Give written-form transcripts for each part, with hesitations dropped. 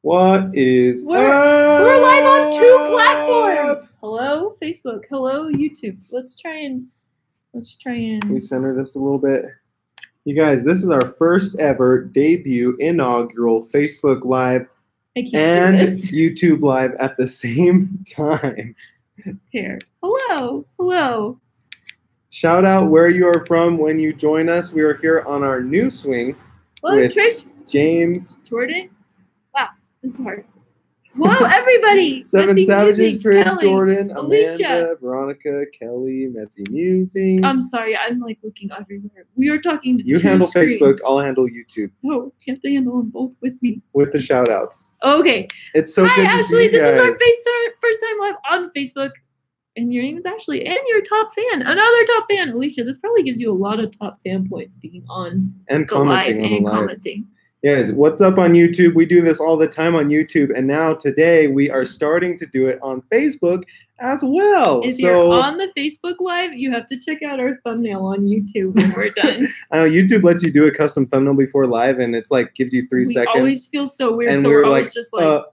What is We're live on 2 platforms. Hello, Facebook. Hello, YouTube. Let's try and we center this a little bit. You guys, this is our first ever debut inaugural Facebook Live and YouTube Live at the same time. Here. Hello. Shout out where you are from when you join us. We are here on our new swing with Trish, James, Jordan. Wow, this is hard. Hello, everybody. Seven Savages, Trish, Kelly, Jordan, Alicia. Amanda, Veronica, Kelly, Messy Musings. I'm sorry, I'm like looking everywhere. We are talking to you two handle screens. Facebook, I'll handle YouTube. No, you have to handle them both with me. With the shout outs. Okay. It's so good to Ashley, see you this guys. is our first time live on Facebook. And your name is Ashley, and you're a top fan. Another top fan, Alicia. This probably gives you a lot of top fan points being on and the commenting live on the live. Commenting. Yes, what's up on YouTube? We do this all the time on YouTube, and now today we are starting to do it on Facebook as well. If you're on the Facebook Live, you have to check out our thumbnail on YouTube when we're done. I know YouTube lets you do a custom thumbnail before live, and it's like gives you 3 seconds. We always feel so weird, and so we're always just like, So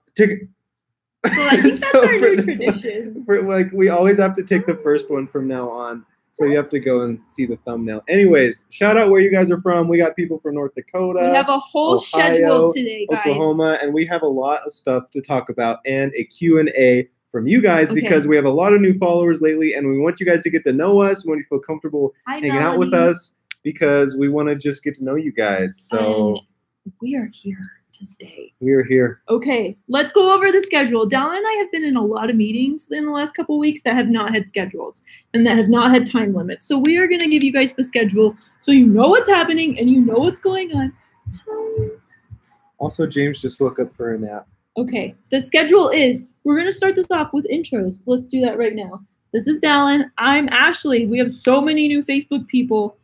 I think that's our new tradition. We always have to take the first one from now on. So you have to go and see the thumbnail. Anyways, shout out where you guys are from. We got people from North Dakota. We have a whole schedule today, guys. Oklahoma, and we have a lot of stuff to talk about and a Q&A from you guys because we have a lot of new followers lately, and we want you guys to get to know us. We want you to feel comfortable hanging out with us because we want to just get to know you guys. So we are here to stay. We are here. Okay, let's go over the schedule. Dallin and I have been in a lot of meetings in the last couple of weeks that have not had schedules and that have not had time limits. So we are going to give you guys the schedule so you know what's happening and you know what's going on. Also, James just woke up for a nap. Okay, the schedule is, we're going to start this off with intros. Let's do that right now. This is Dallin. I'm Ashley. We have so many new Facebook people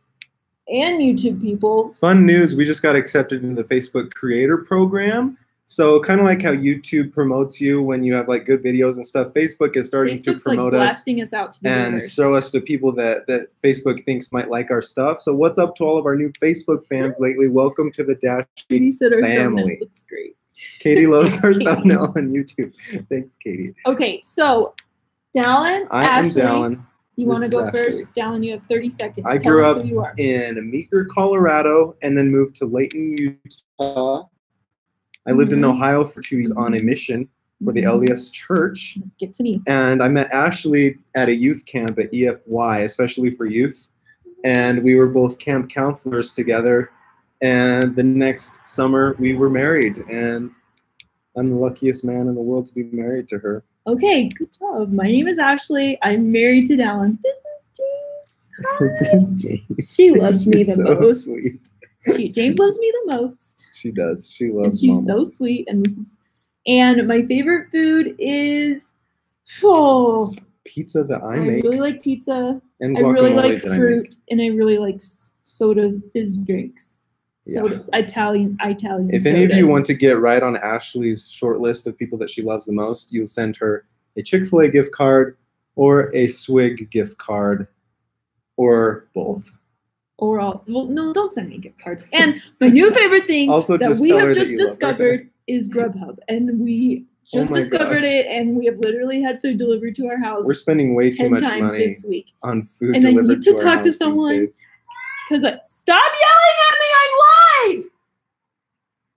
and YouTube people. Fun news, we just got accepted into the Facebook Creator Program. So kind of like how YouTube promotes you when you have like good videos and stuff, Facebook is starting to promote us, blasting us out to the and universe. show us to people that Facebook thinks might like our stuff. So what's up to all of our new Facebook fans lately? Welcome to the Dash family. Looks great. Katie loves our thumbnail on YouTube. Thanks, Katie. Okay, so Dallin, Ashley, am Dallin. You want to go first? Dallin, you have 30 seconds. I grew up in Meeker, Colorado, and then moved to Layton, Utah. I lived in Ohio for 2 years on a mission for the LDS Church. Get to me. And I met Ashley at a youth camp at EFY, especially for youth. And we were both camp counselors together. And the next summer, we were married. And I'm the luckiest man in the world to be married to her. Okay, good job. My name is Ashley. I'm married to Dallin. This is James. Hi. This is James. She loves me the most. Sweet. James loves me the most. She does. She loves me. She's Mama. So sweet. And my favorite food is pizza that I make. I really like pizza. And I really like fruit, and I really like soda fizz drinks. Soda, Italian. If any of you want to get right on Ashley's short list of people that she loves the most, you'll send her a Chick-fil-A gift card or a Swig gift card or both. Or all. Well, no, don't send me gift cards. And my new favorite thing that we have just discovered is Grubhub. And we just discovered it, and we have literally had food delivered to our house. We're spending way too much money this week on food and delivered I need to our talk house to someone. These days. Because stop yelling at me! I'm live!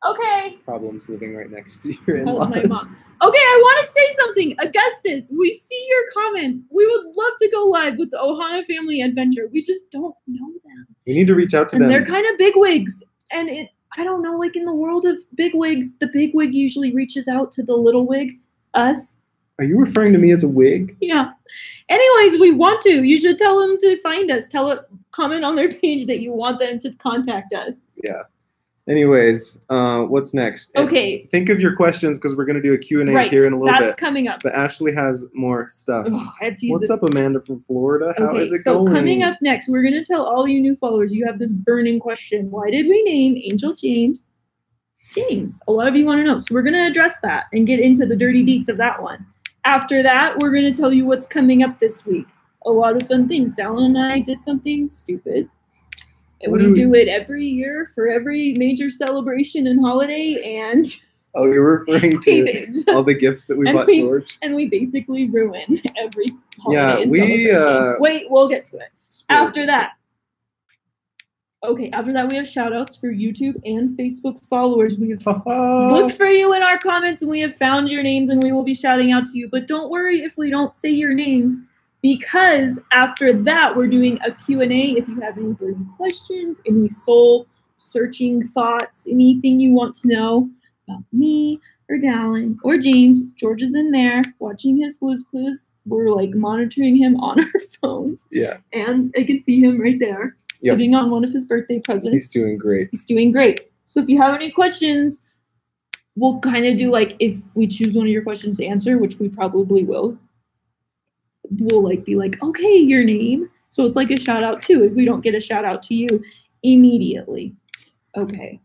Okay. Problems living right next to your in-laws. That was my mom. Okay, I want to say something. Augustus, we see your comments. We would love to go live with the Ohana Family Adventure. We just don't know them. We need to reach out to them. And they're kind of bigwigs. And I don't know, like in the world of bigwigs, the bigwig usually reaches out to the little wig, us. Are you referring to me as a wig? Yeah. Anyways, we want to. You should tell them to find us. Comment on their page that you want them to contact us. Yeah. Anyways, what's next? Okay. Think of your questions because we're going to do a Q&A here in a little bit. That's coming up. But Ashley has more stuff. Oh, I have to use What's up, Amanda from Florida? How is it going? So coming up next, we're going to tell all you new followers you have this burning question. Why did we name Angel James? James. A lot of you want to know. So we're going to address that and get into the dirty deets of that one. After that, we're going to tell you what's coming up this week. A lot of fun things. Dallin and I did something stupid. And we do it every year for every major celebration and holiday. And Oh, you're referring to all the gifts that we bought George? And we basically ruin every holiday and we celebration. Wait, we'll get to it. After that, we have shout outs for YouTube and Facebook followers. We have looked for you in our comments and we have found your names and we will be shouting out to you. But don't worry if we don't say your names, because after that, we're doing a Q&A. If you have any burning questions, any soul searching thoughts, anything you want to know about me or Dallin or James, George is in there watching his Blues Clues. We're like monitoring him on our phones. Yeah. And I can see him right there sitting on one of his birthday presents. He's doing great. He's doing great. So if you have any questions, we'll kind of do like, if we choose one of your questions to answer, which we probably will, we'll like be like, okay, your name. So it's like a shout out too, if we don't get a shout out to you immediately. Okay.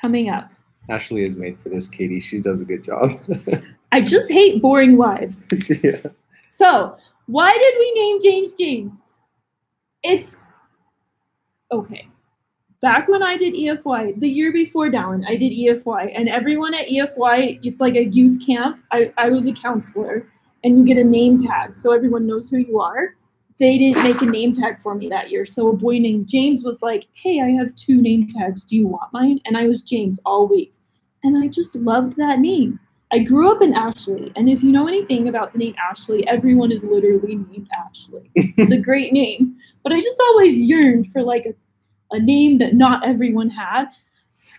Coming up. Ashley is made for this, Katie. She does a good job. I just hate boring lives. Yeah. So why did we name James James? It's okay. Back when I did EFY, the year before Dallin, I did EFY, and everyone at EFY, it's like a youth camp. I was a counselor, and you get a name tag, so everyone knows who you are. They didn't make a name tag for me that year, so a boy named James was like, hey, I have 2 name tags. Do you want mine? And I was James all week, and I just loved that name. I grew up in Ashley, and if you know anything about the name Ashley, everyone is literally named Ashley. It's a great name, but I just always yearned for like a name that not everyone had.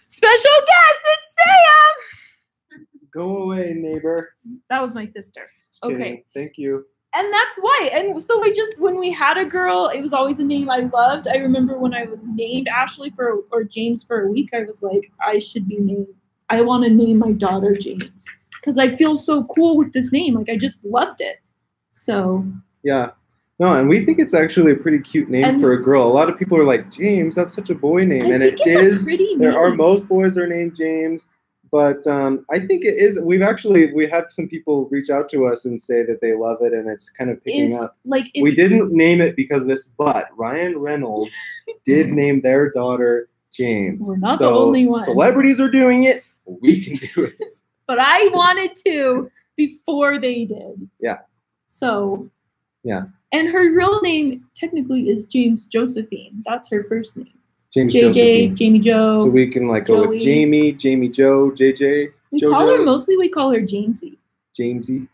Special guest, it's Sam! Go away, neighbor. That was my sister. Just kidding. Thank you. And that's why. And so when we had a girl, it was always a name I loved. I remember when I was named Ashley or James for a week, I was like, I want to name my daughter James. Because I feel so cool with this name. Like, I just loved it. So. Yeah. No, and we think it's actually a pretty cute name for a girl. A lot of people are like, James, that's such a boy name. And it is. There are most boys are named James. But I think it is. We had some people reach out to us and say that they love it and it's kind of picking up. We didn't name it because of this, but Ryan Reynolds did name their daughter James. We're not the only ones. Celebrities are doing it. We can do it. But I wanted to before they did. Yeah. So. Yeah. And her real name technically is James Josephine. That's her first name. James JJ, Josephine. Jamie Joe. So we can like go Joey. with Jamie Joe, JJ. We call her Jamesy. Jamesy.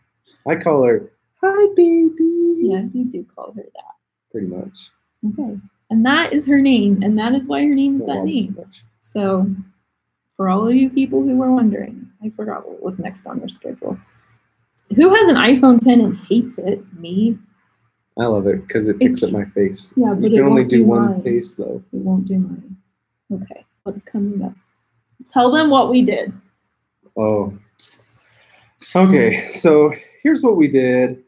I call her, hi baby. Yeah, you do call her that. Pretty much. Okay. And that is her name, and that is why her name is that name. So for all of you people who were wondering, I forgot what was next on their schedule. Who has an iPhone 10 and hates it? Me. I love it because it picks up my face. Yeah, but you can only do one face though. It won't do mine. Okay, what's coming up? Tell them what we did. Oh. Okay, so here's what we did,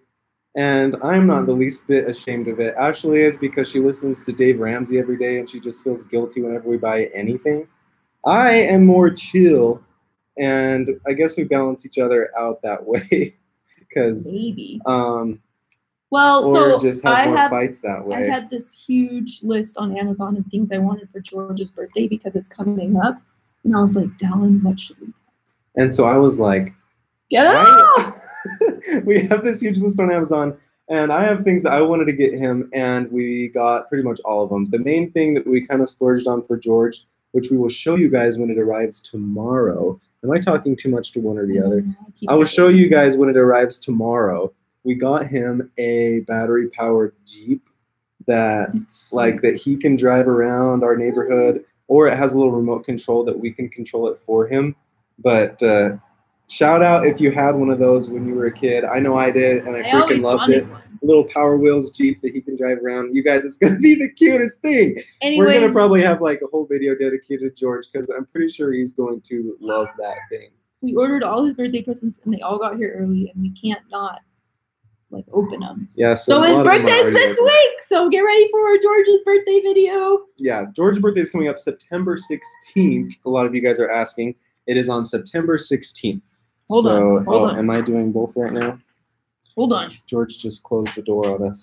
and I'm not the least bit ashamed of it. Ashley is, because she listens to Dave Ramsey every day and she just feels guilty whenever we buy anything. I am more chill, and I guess we balance each other out that way. Because maybe. Well, or so just have more fights that way. I had this huge list on Amazon of things I wanted for George's birthday because it's coming up. And I was like, Dallin, what should we get? And so I was like, get out! We have this huge list on Amazon, and I have things that I wanted to get him, and we got pretty much all of them. The main thing that we kind of splurged on for George, which we will show you guys when it arrives tomorrow. Am I talking too much to one or the other? I will show you guys when it arrives tomorrow. We got him a battery-powered Jeep that he can drive around our neighborhood, or it has a little remote control that we can control it for him. But shout out if you had one of those when you were a kid. I know I did, and I freaking loved it. A little Power Wheels Jeep that he can drive around. You guys, it's going to be the cutest thing. Anyways, we're going to probably have like a whole video dedicated to George because I'm pretty sure he's going to love that thing. We ordered all his birthday presents, and they all got here early, and we can't not open them. Yeah. So his birthday's this week. So get ready for George's birthday video. Yeah, George's birthday is coming up September 16th. A lot of you guys are asking. It is on September 16th. Hold on. Am I doing both right now? Hold on. George just closed the door on us.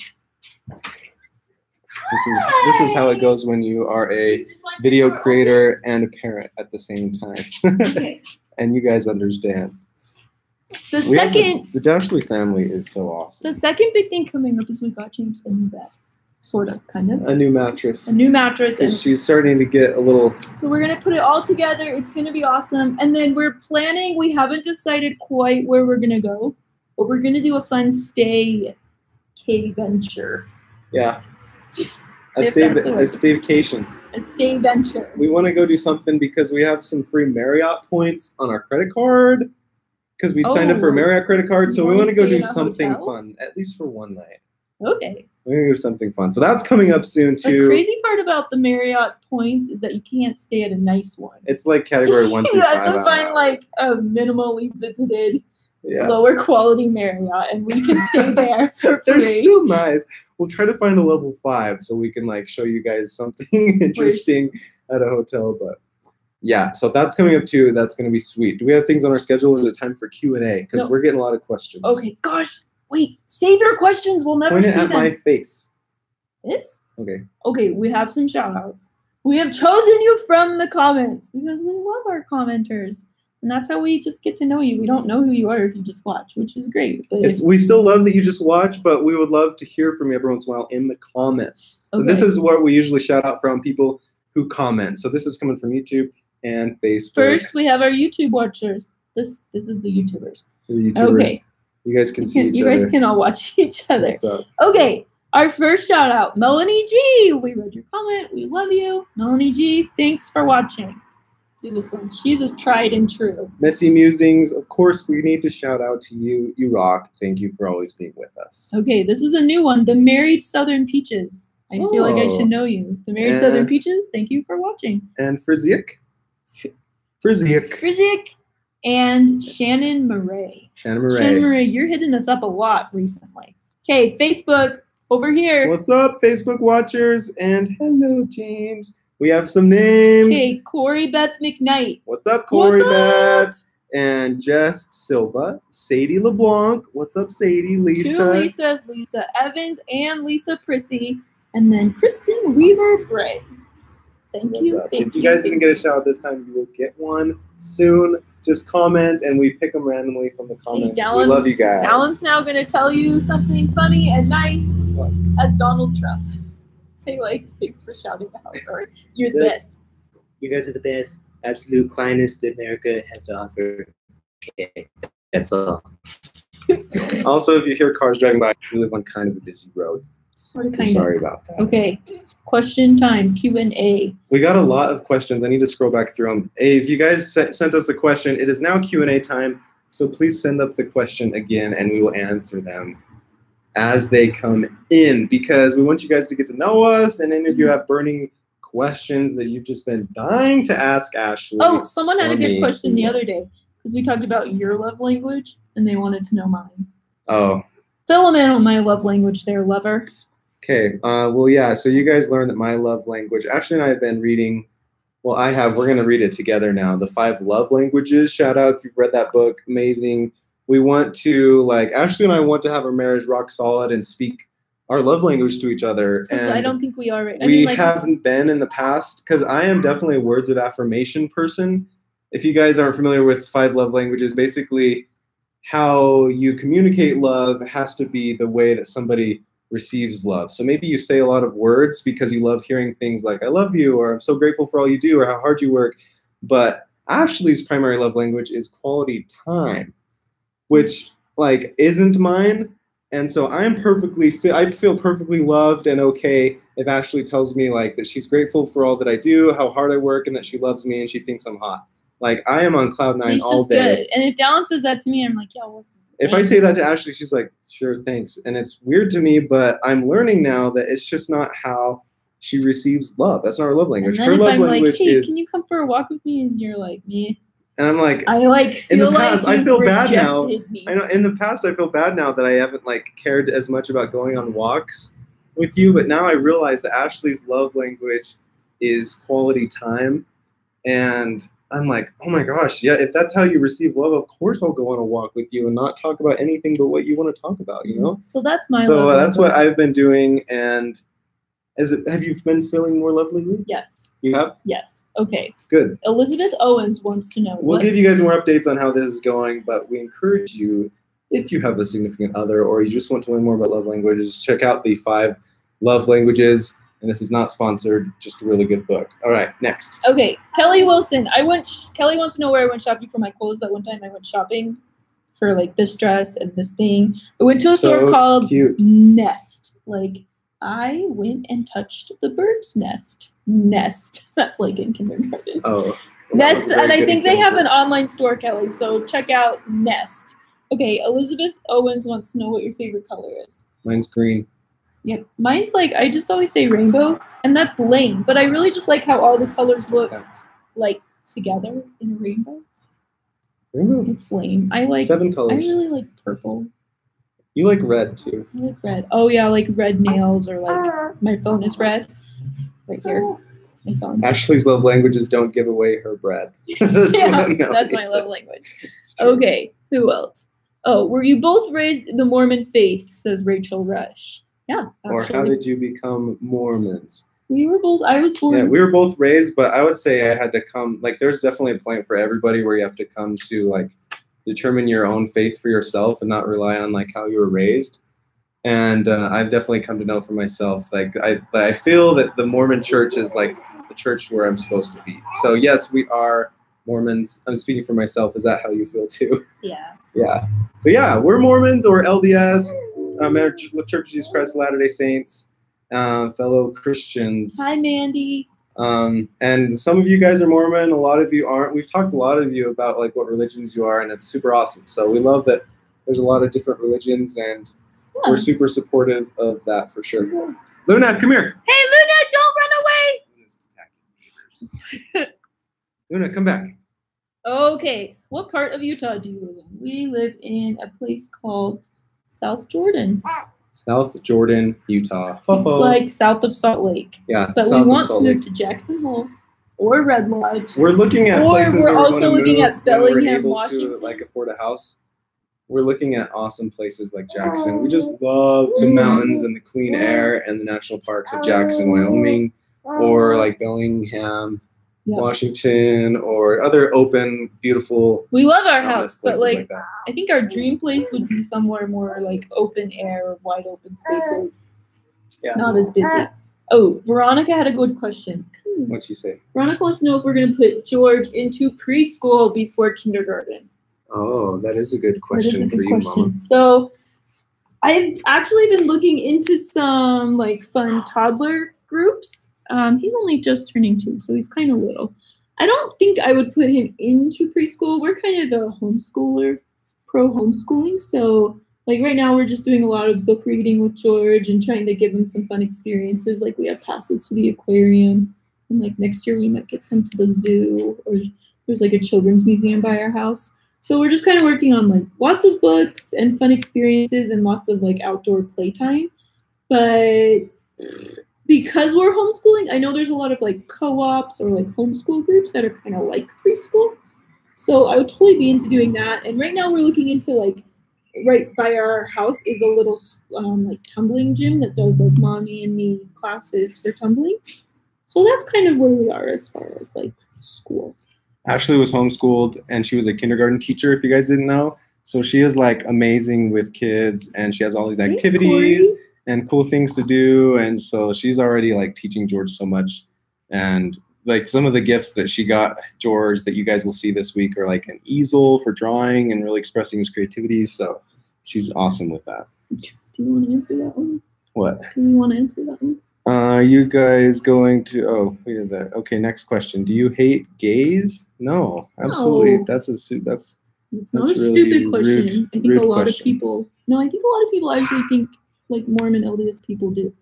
This is how it goes when you are a video creator and a parent at the same time. Okay. And you guys understand. The Dashley family is so awesome. The second big thing coming up is we got James a new bed. Sort of, kind of. A new mattress. A new mattress. And she's starting to get a little... So we're going to put it all together. It's going to be awesome. And then we're planning, we haven't decided quite where we're going to go, but we're going to do a fun stay venture. Yeah. A staycation. A stay venture. We want to go do something because we have some free Marriott points on our credit card because we signed up for a Marriott credit card. So we want to go do something fun, at least for one night. Okay. We're going to do something fun. So that's coming up soon, too. The crazy part about the Marriott points is that you can't stay at a nice one. It's like category 1 through 5. You have to find like a minimally visited, lower quality Marriott, and we can stay there for free. They're still nice. We'll try to find a level 5 so we can like show you guys something interesting at a hotel. But yeah, so that's coming up too. That's going to be sweet. Do we have things on our schedule? Or is it time for Q&A? Because we're getting a lot of questions. Okay, gosh. Wait, save your questions. We'll never see them. Point it at my face. This? Okay. Okay, we have some shout outs. We have chosen you from the comments because we love our commenters. And that's how we just get to know you. We don't know who you are if you just watch, which is great. But we still love that you just watch, but we would love to hear from you every once in a while in the comments. So this is what we usually shout out from people who comment. So this is coming from YouTube and Facebook. First, we have our YouTube watchers. This is the YouTubers. The YouTubers. Okay. You guys can see each other. You guys can all watch each other. What's up? Okay. Our first shout out, Melanie G. We read your comment. We love you. Melanie G, thanks for watching. Do this one. She's a tried and true. Messy Musings. Of course, we need to shout out to you. You rock. Thank you for always being with us. Okay, this is a new one. The Married Southern Peaches. I feel like I should know you. The Married Southern Peaches. Thank you for watching. And Friziak. Friziak. And Shannon Murray. Shannon Murray. Shannon Murray, you're hitting us up a lot recently. Okay, Facebook, over here. What's up, Facebook watchers? And hello, James. We have some names. Okay, Corey Beth McKnight. What's up, Corey Beth? And Jess Silva. Sadie LeBlanc. What's up, Sadie? Lisa. 2 Lisas, Lisa Evans and Lisa Prissy. And then Kristen Weaver Bray. Thank you. If you guys didn't get a shout out this time, you will get one soon. Just comment, and we pick them randomly from the comments. Hey, we love you guys. Alan's now going to tell you something funny and nice as Donald Trump. Say, like, thanks for shouting out, or you're the best. You guys are the best, absolute finest that America has to offer. Okay, that's all. Also, if you hear cars driving by, we live on kind of a busy road. Sorry about that. Okay, question time, Q&A. We got a lot of questions. I need to scroll back through them. Hey, if you guys sent us a question, it is now Q&A time, so please send up the question again, and we will answer them as they come in, because we want you guys to get to know us, and then if you have burning questions that you've just been dying to ask Ashley. Oh, someone had a good question the other day, because we talked about your love language, and they wanted to know mine. Oh. Fill them in on my love language there, lover. Okay, well, yeah, so you guys learned that my love language, Ashley and I have been reading, well, we're going to read it together now, The 5 Love Languages. Shout out if you've read that book, amazing. We want to, Ashley and I want to have our marriage rock solid and speak our love language to each other. And I don't think we are right. We haven't been in the past, because I am definitely a words of affirmation person. If you guys aren't familiar with 5 love languages, basically how you communicate love has to be the way that somebody receives love. So maybe you say a lot of words because you love hearing things like, I love you, or I'm so grateful for all you do, or how hard you work. But Ashley's primary love language is quality time, which isn't mine. And so I feel perfectly loved and okay if Ashley tells me that she's grateful for all that I do, how hard I work, and that she loves me and she thinks I'm hot. I am on cloud 9 all day. Good. And if Dallin says that to me, I'm like, yeah, well, if I say that to Ashley, she's like, sure, thanks. And it's weird to me, but I'm learning now that it's just not how she receives love. That's not her love language. Her love language is, can you come for a walk with me? And you're like, me. And I'm like, in the past, I feel bad now. Me. I know in the past, I feel bad now that I haven't cared as much about going on walks with you. But now I realize that Ashley's love language is quality time. And I'm like, oh my gosh, yeah, if that's how you receive love, of course I'll go on a walk with you and not talk about anything but what you want to talk about, you know? So that's my love language. That's what I've been doing, and Have you been feeling more lovely? Yes. You have? Yes. Okay. Good. Elizabeth Owens wants to know. We'll give you guys more updates on how this is going, but we encourage you, if you have a significant other or you just want to learn more about love languages, check out the 5 love languages. And this is not sponsored, just a really good book. All right, next. Okay, Kelly Wilson. Kelly wants to know where I went shopping for my clothes. That one time I went shopping for like this dress and this thing. I went to a store called Nest. Like, I went and touched the bird's nest. Nest. That's like in kindergarten. Oh. Nest, and I think they have an online store, Kelly. So check out Nest. Okay, Elizabeth Owens wants to know what your favorite color is. Mine's green. Yep. Mine's like, I just always say rainbow, and that's lame. But I really just like how all the colors look like together in a rainbow. Rainbow? It's lame. I like 7 colors. I really like purple. You like red too. I like red. Oh yeah, like red nails, or like my phone is red. Right here. My phone. Ashley's love languages don't give away her bread. That's my love language. Okay, who else? Oh, were you both raised in the Mormon faith, says Rachel Rush. Yeah. Actually. Or how did you become Mormons? We were both, I was born. Yeah, we were both raised, but I would say I had to come, like, there's definitely a point for everybody where you have to come to, like, determine your own faith for yourself and not rely on, like, how you were raised. And I've definitely come to know for myself, like, I feel that the Mormon church is, like, the church where I'm supposed to be. So, yes, we are Mormons. I'm speaking for myself. Is that how you feel, too? Yeah. Yeah. So, yeah, we're Mormons or LDS. Church of Jesus Christ of Latter-day Saints, fellow Christians. Hi, Mandy. And some of you guys are Mormon, a lot of you aren't. We've talked to a lot of you about like what religions you are, and it's super awesome. So we love that there's a lot of different religions, and we're super supportive of that for sure. Luna, come here. Hey, Luna, don't run away. Luna's attacking neighbors. Luna, come back. Okay, what part of Utah do you live in? We live in a place called South Jordan. South Jordan, Utah. It's like south of Salt Lake. Yeah, but we want to move to Jackson Hole or Red Lodge. We're looking at places we're where also looking at Bellingham, we're able Washington. to like afford a house. We're looking at awesome places like Jackson. We just love the mountains and the clean air and the national parks of Jackson, Wyoming, or like Bellingham, Washington, or other open, beautiful. We love our house, but like that. I think our dream place would be somewhere more like open air, wide open spaces. Yeah. Not as busy. Oh, Veronica had a good question. What'd she say? Veronica wants to know if we're going to put George into preschool before kindergarten. Oh, that is a good question for you, Mama. So I've actually been looking into some like fun toddler groups. He's only just turning 2, so he's kind of little. I don't think I would put him into preschool. We're kind of a homeschooler, pro homeschooling. So like right now we're just doing a lot of book reading with George and trying to give him some fun experiences. Like we have passes to the aquarium, and like next year we might get some to the zoo, or there's like a children's museum by our house. So we're just kind of working on like lots of books and fun experiences and lots of like outdoor playtime. But because we're homeschooling, I know there's a lot of like co-ops or like homeschool groups that are kind of like preschool. So I would totally be into doing that. And right now we're looking into like right by our house is a little like tumbling gym that does like mommy and me classes for tumbling. So that's kind of where we are as far as like school. Ashley was homeschooled and she was a kindergarten teacher, if you guys didn't know. So she is like amazing with kids, and she has all these activities and cool things to do. And so she's already like teaching George so much. And like some of the gifts that she got George that you guys will see this week are like an easel for drawing and really expressing his creativity. So she's awesome with that. Do you want to answer that one? What? Do you want to answer that one? Are you guys going to, oh, we did that. Okay, next question. Do you hate gays? No, absolutely. No. That's It's not that's a really stupid question. I think a lot question. of people, no, I think a lot of people actually think like Mormon LDS people do.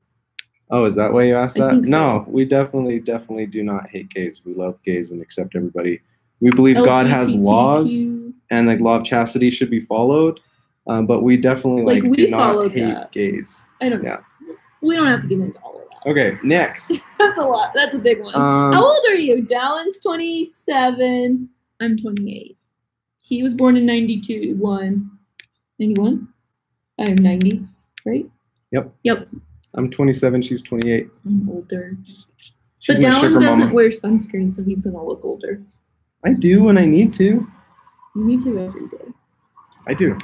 Oh, is that why you asked I that? think so. No, we definitely do not hate gays. We love gays and accept everybody. We believe God has laws and like law of chastity should be followed. But we definitely like we do not followed hate that. gays. I don't know. Yeah. We don't have to get into all of that. Okay, next. That's a lot. That's a big one. How old are you? Dallin's 27. I'm 28. He was born in 91. 91? I'm 90, right? Yep. Yep. I'm 27. She's 28. I'm older. She's But my Dallin sugar doesn't mama. wear sunscreen, so he's gonna look older. I do when I need to. You need to every day. I do.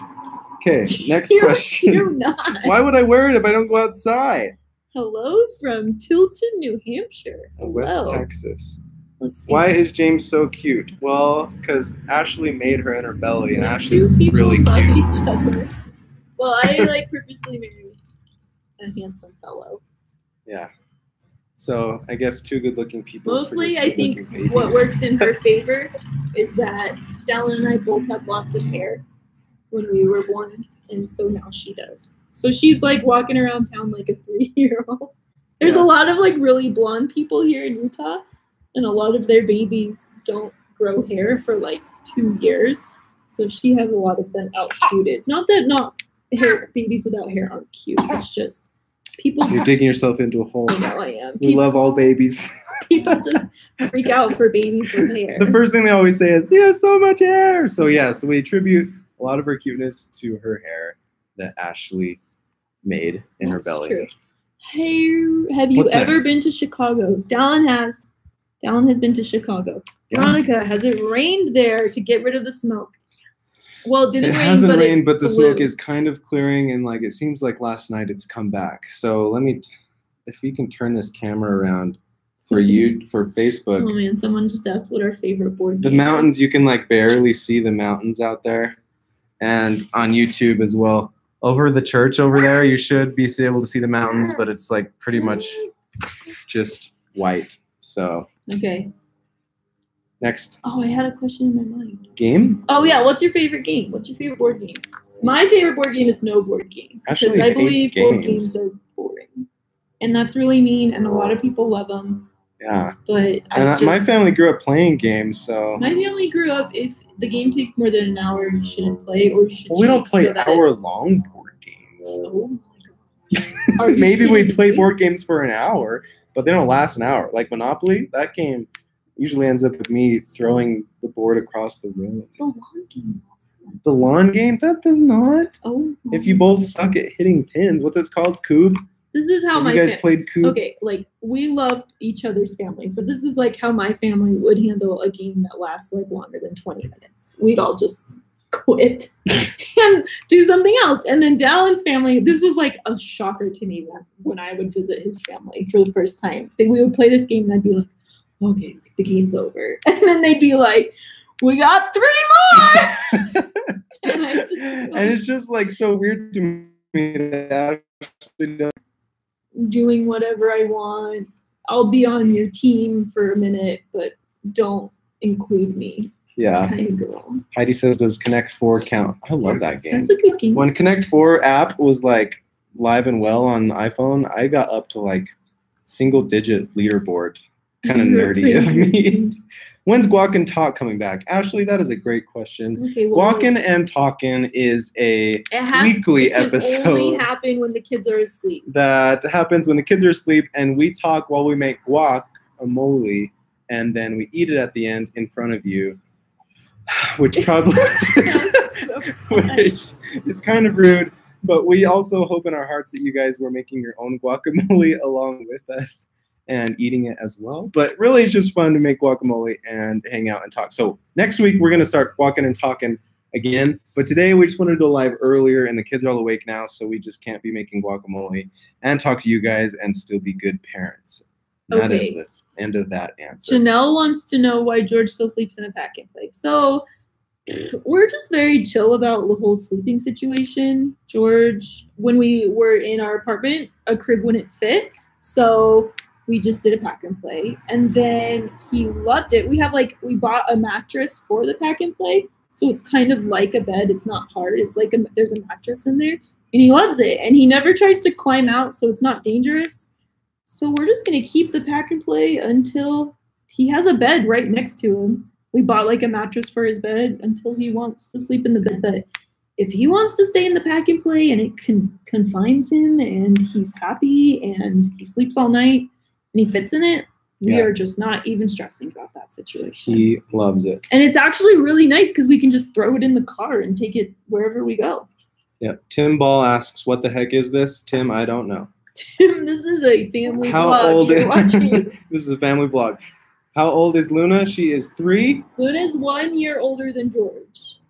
Okay, next You question. do not. Why would I wear it if I don't go outside? Hello from Tilton, New Hampshire. West Hello. Texas. Let's see. Why is James so cute? Well, because Ashley made her in her belly, and When Ashley's two people really love cute. each other. Well, I purposely married a handsome fellow. Yeah. So I guess two good-looking people. Mostly, produce I think good-looking what babies. works in her favor is that Dallin and I both had lots of hair when we were born, and so now she does. So she's like walking around town like a 3-year-old. There's Yeah. a lot of like really blonde people here in Utah, and a lot of their babies don't grow hair for like 2 years. So she has a lot of them outshooted. Not that babies without hair aren't cute. It's just people. You're digging yourself into a hole. I know I am. We love all babies. People just freak out for babies with hair. The first thing they always say is, "You have so much hair." So yes, we attribute a lot of her cuteness to her hair that Ashley made in her That's belly. true. Hey, have you What's ever next? been to Chicago? Dallin has. Dallin has been to Chicago. Yeah. Veronica, has it rained there to get rid of the smoke? Well, it didn't It rain, hasn't but rained, but the smoke blew. is kind of clearing, and like it seems like last night it's come back. So let me, if we can turn this camera around for you for Facebook. Oh man, someone just asked what our favorite board The game mountains, is. you can like barely see the mountains out there, and on YouTube as well. Over the church over there, you should be able to see the mountains, but it's like pretty much just white. So Okay. next Oh, I had a question in my mind. game. Oh yeah, what's your favorite game? What's your favorite board game? My favorite board game is no board game because Ashley I hates believe board games. games are boring, and that's really mean. And a lot of people love them, Yeah, but and my family grew up playing games, so My family grew up. If the game takes more than an hour, you shouldn't play, or you should. well, we don't cheat play so that hour-long board games. Oh my god. Are you Maybe we kidding play me? board games for an hour, but they don't last an hour. Like Monopoly, that game usually ends up with me throwing the board across the room. The lawn game. The lawn game, that does not. Oh. If you both suck at hitting pins, what's it called? Cube? This is how Have my you guys fa- played Cube? Okay, like we love each other's families, but this is like how my family would handle a game that lasts like longer than 20 minutes. We'd all just quit and do something else. And then Dallin's family, this was like a shocker to me when I would visit his family for the first time. We would play this game and I'd be like, okay, the game's over. And then they'd be like, we got 3 more. And I just, And it's just like so weird to me that Ashley does. doing whatever I want. I'll be on your team for a minute, but don't include me. Yeah. Kind of girl. Heidi says, does Connect 4 count? I love that game. That's a good game. When Connect 4 app was like live and well on iPhone, I got up to like single-digit leaderboard. Kind of You're nerdy of playing me. games. When's Guac and Talk coming back? Ashley, that is a great question. Okay, well, Guac and Talkin' is a it has, weekly it can episode. only happen when the kids are asleep. that happens when the kids are asleep, and we talk while we make guacamole, and then we eat it at the end in front of you, which probably Sounds so fun. which is kind of rude. But we also hope in our hearts that you guys were making your own guacamole along with us and eating it as well. But really, it's just fun to make guacamole and hang out and talk. So next week, we're going to start walking and talking again. But today, we just wanted to go live earlier, and the kids are all awake now, so we just can't be making guacamole and talk to you guys and still be good parents. And that is Okay. the end of that answer. Janelle wants to know why George still sleeps in a pack and play. So we're just very chill about the whole sleeping situation. George, when we were in our apartment, a crib wouldn't fit. So we just did a pack and play. And then he loved it. We bought a mattress for the pack and play. So it's kind of like a bed. It's not hard. It's like there's a mattress in there. And he loves it. And he never tries to climb out, so it's not dangerous. So we're just going to keep the pack and play until he has a bed right next to him. We bought like a mattress for his bed until he wants to sleep in the bed. But if he wants to stay in the pack and play and it confines him and he's happy and he sleeps all night and he fits in it, we Yeah. are just not even stressing about that situation. He loves it. And it's actually really nice because we can just throw it in the car and take it wherever we go. Yeah. Tim Ball asks, what the heck is this? Tim, I don't know. Tim, this is a family How vlog old you're is watching. this is a family vlog. How old is Luna? She is 3. Luna's 1 year older than George.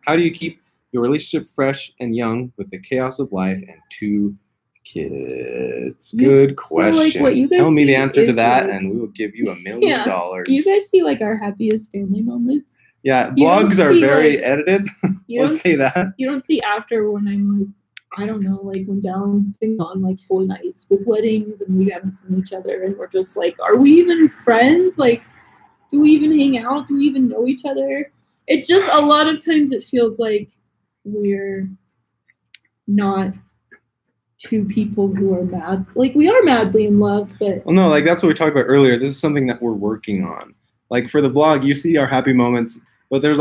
How do you keep your relationship fresh and young with the chaos of life and 2 kids? Good question. what you guys Tell me the see answer to is, that, like- and we will give you $1 million. You guys see like our happiest family moments. Yeah, you don't vlogs are see, very like- edited. You Let's don't say that. you don't see after when I'm like, I don't know, like when Dallin's been on like 4 nights with weddings and we haven't seen each other and we're just like, are we even friends? Like, do we even hang out? Do we even know each other? It just a lot of times it feels like we're not 2 people who are mad. Like we are madly in love, but Well, no, like that's what we talked about earlier. This is something that we're working on. Like for the vlog, you see our happy moments, but it's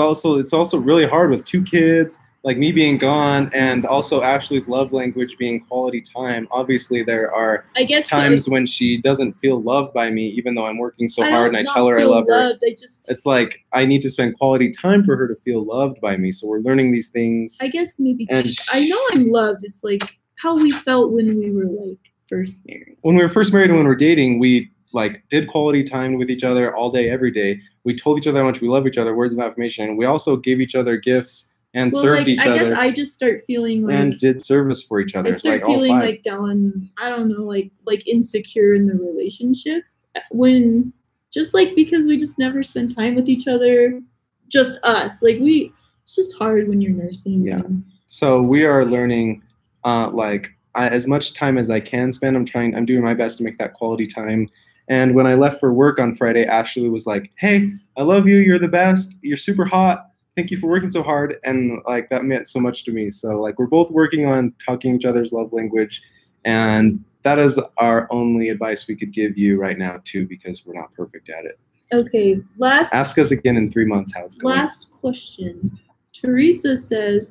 also really hard with 2 kids, like me being gone, and also Ashley's love language being quality time. Obviously, there are I guess times when she doesn't feel loved by me, even though I'm working so hard and I don't tell her I feel love her. loved. It's like I need to spend quality time for her to feel loved by me. So we're learning these things. I guess maybe And I know I'm loved. It's like how we felt when we were like first married. When we were first married and when we were dating, we like did quality time with each other all day, every day. We told each other how much we love each other, words of affirmation. We also gave each other gifts and served each I other. guess I just start feeling like and did service for each other. I It's start like all feeling 5. like Dallin, I don't know, like insecure in the relationship when just like because we just never spend time with each other, just us. Like it's just hard when you're nursing. Yeah. So we are learning, as much time as I can spend. I'm doing my best to make that quality time. And when I left for work on Friday, Ashley was like, "Hey, I love you. You're the best. You're super hot. Thank you for working so hard." And like that meant so much to me. So like we're both working on talking each other's love language, and that is our only advice we could give you right now too, because we're not perfect at it. Okay, Ask us again in 3 months how it's going. Last question. Teresa says,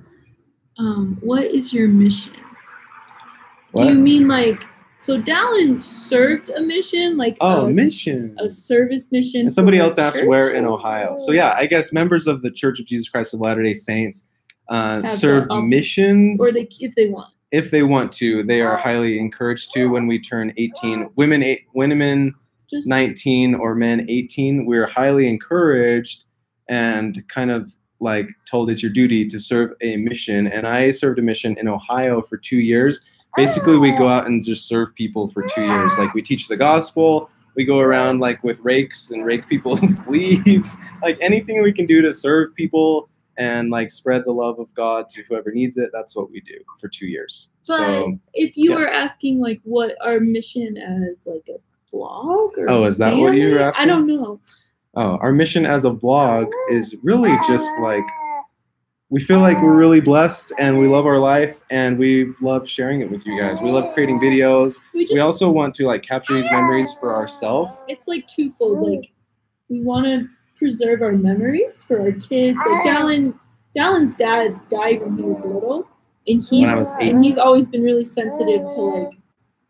what is your mission? What? Do you mean like, so Dallin served a mission, like mission. a service mission? And somebody for else asked church? where in Ohio. So yeah, I guess members of the Church of Jesus Christ of Latter-day Saints serve missions. Or if they want. If they want to, they are highly encouraged to. When we turn 18, women Just 19 or men 18, we're highly encouraged and kind of like told it's your duty to serve a mission. And I served a mission in Ohio for 2 years. Basically, we go out and just serve people for 2 years. Like we teach the gospel. We go around like with rakes and rake people's leaves, like anything we can do to serve people and like spread the love of God to whoever needs it. That's what we do for 2 years. But So if you were asking like what our mission as like a vlog or Oh, is that what you were family? asking? I don't know. Oh, our mission as a vlog is really just like, we feel like we're really blessed and we love our life and we love sharing it with you guys. We love creating videos. We also want to like capture these memories for ourselves. It's like twofold. Like we want to preserve our memories for our kids. Like Dallin's dad died when he was little, and When I was 8. he's always been really sensitive to like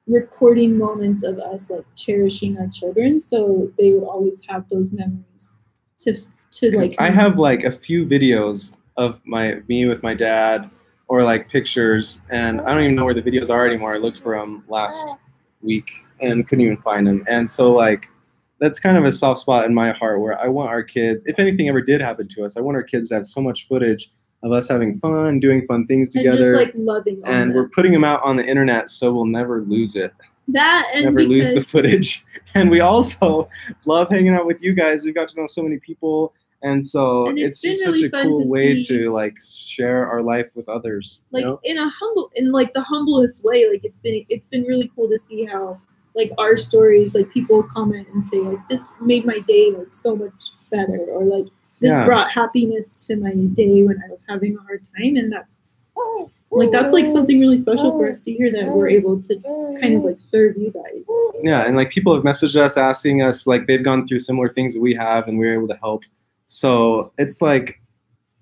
recording moments of us like cherishing our children. So they would always have those memories to like. I have like a few videos of me with my dad, or like pictures, and I don't even know where the videos are anymore. I looked for them last week and couldn't even find them. And so like that's kind of a soft spot in my heart where I want our kids, if anything ever did happen to us, I want our kids to have so much footage of us having fun, doing fun things together, and just like loving on and them. we're putting them out on the internet so we'll never lose it. That and Never lose the footage. And we also love hanging out with you guys. We've got to know so many people. And so it's just really such a fun cool to way see, to like share our life with others. like you know? in like the humblest way. Like it's been really cool to see how like our stories, like people comment and say like this made my day like so much better, or like this brought happiness to my day when I was having a hard time. And that's like something really special for us to hear, that we're able to kind of like serve you guys. Yeah, and like people have messaged us asking us like they've gone through similar things that we have and we're able to help. So it's like,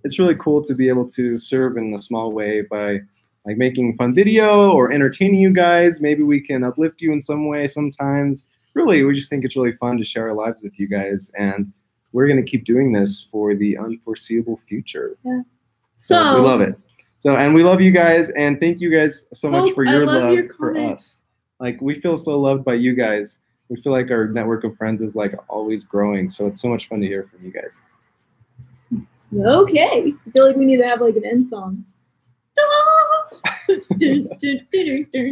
it's really cool to be able to serve in a small way by like making fun video or entertaining you guys. Maybe we can uplift you in some way sometimes. Really, we just think it's really fun to share our lives with you guys. And we're going to keep doing this for the unforeseeable future. Yeah. So we love it. So, and we love you guys. And thank you guys so much for your love for us. Like, we feel so loved by you guys. We feel like our network of friends is like always growing. So it's so much fun to hear from you guys. Okay. I feel like we need to have like an end song.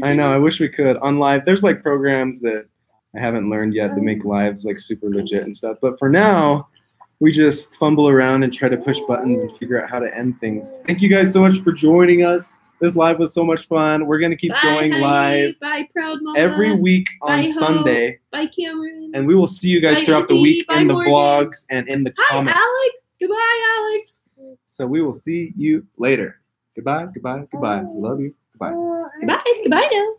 I know. I wish we could on live. There's like programs that I haven't learned yet that make lives like super legit and stuff. But for now, we just fumble around and try to push buttons and figure out how to end things. Thank you guys so much for joining us. This live was so much fun. We're gonna keep going live Bye, Proud Mama. every week on Bye, Ho. Sunday. Bye, Cameron. And we will see you guys Bye, throughout the Izzy. week Bye, in the Morgan. vlogs and in the Hi, comments. Alex. Goodbye, Alex. So we will see you later. Goodbye, goodbye, goodbye. Love you. Goodbye. Goodbye. Goodbye now.